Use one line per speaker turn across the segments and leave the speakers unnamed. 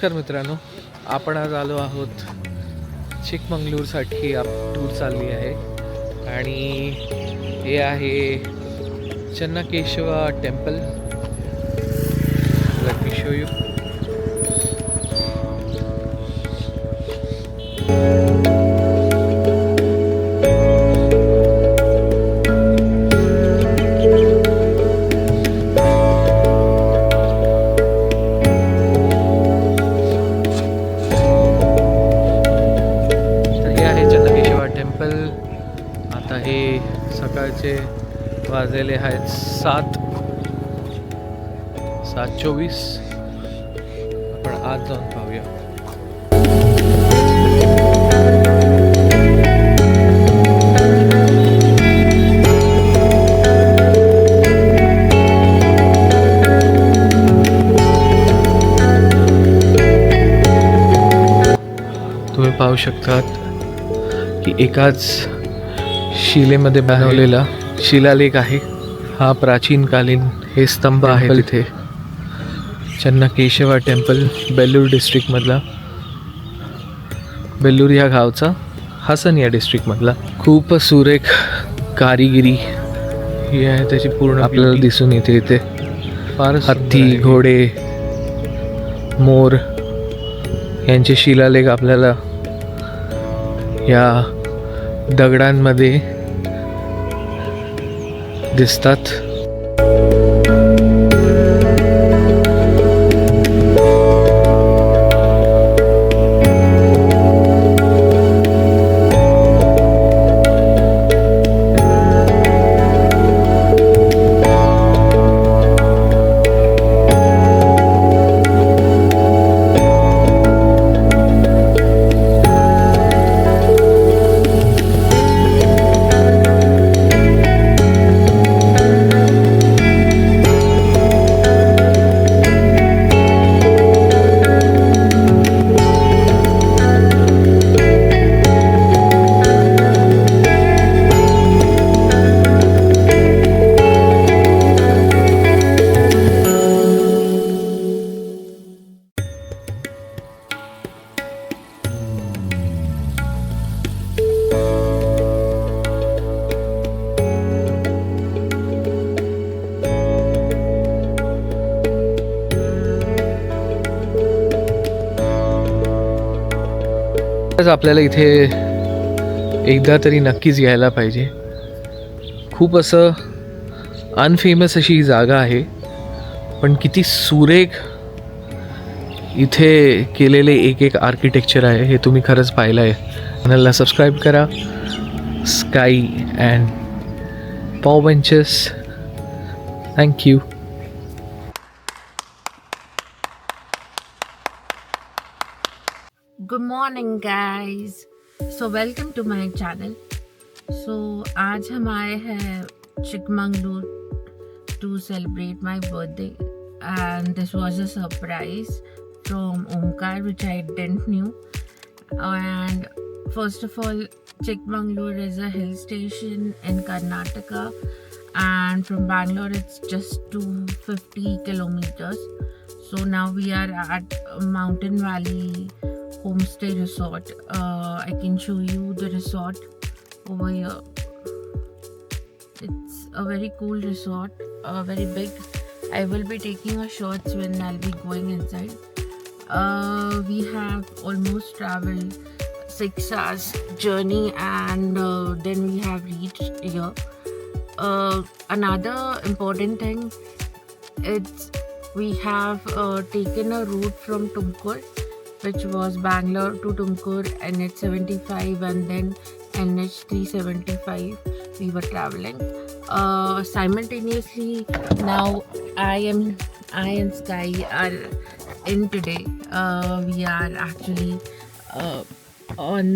नमस्कार मित्रांनो, आपण आज आलो आहोत चिकमंगळूरसाठी. टूर चालली आहे आणि हे आहे Chennakeshava temple. Let me show you. आता हे सकाळचे वाजलेले आहेत 7:24. आपण आज जाऊन पाहूया. तुम्ही पाहू शकतात की एकाच शिलेमध्ये बनवलेला शिलालेख आहे. हा प्राचीनकालीन हे स्तंभ आहे तिथे. चन्नकेशवा टेम्पल, बेल्लूर डिस्ट्रिक्टमधला, बेल्लूर ह्या गावचा, हासन या डिस्ट्रिक्टमधला. खूप सुरेख कारिगिरी ही आहे त्याची पूर्ण आपल्याला दिसून येते इथे. फार हत्ती, घोडे, मोर यांचे शिलालेख आपल्याला या दगडांमध्ये दिसतात. आपल्याला इथे एकदा तरी नक्कीच यायला पाहिजे. खूप असं अनफेमस अशी ही जागा आहे, पण किती सुरेख इथे केलेले एक आर्किटेक्चर आहे हे तुम्ही खरंच पाहिलं आहे. चॅनलला सबस्क्राईब करा. Sky and pav benches. Thank you.
Good morning guys. So welcome to my channel. So आज हम आए हैं Chikmagalur to celebrate my birthday, and this was a surprise from Omkar which I didn't knew. And first of all, Chikmagalur is a hill station in Karnataka, and from Bangalore it's just 250 kilometers. So now we are at Mountain Valley Homestay resort. I can show you the resort over here. It's a very cool resort, very big. I will be taking a shots when I'll be going inside. We have almost traveled 6 hours journey, and then we have reached here. Another important thing, we have taken a route from Tumkur, which was Bangalore to Tumkur, NH 75, and then NH 375 we were traveling. Simultaneously now I and Sky are in today. We are actually on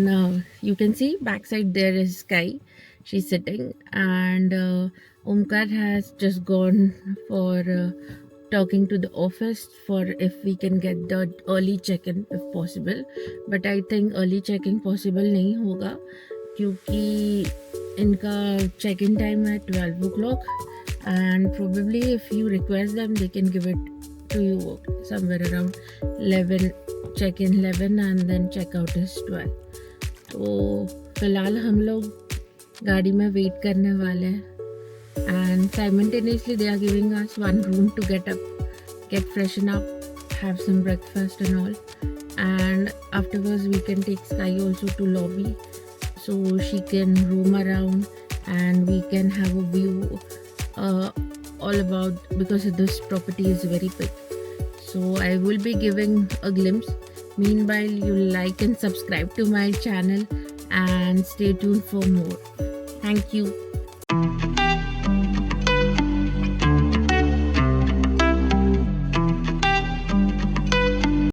you can see backside there is Sky. She's sitting, and Omkar has just gone for talking to the office for if we can get the early check-in if possible, but I think early check-in possible नहीं होगा क्योंकि इनका check-in time है 12 o'clock, and probably if you request them they can give it to you somewhere around 11 check in 11 and then check out is 12. तो फिलहाल हम लोग गाड़ी में वेट करने वाले हैं and simultaneously they are giving us one room to get up, get freshen up, have some breakfast and all, and afterwards we can take Sky also to lobby so she can roam around and we can have a view all about, because this property is very big. So I will be giving a glimpse. Meanwhile, you like and subscribe to my channel and stay tuned for more. Thank you.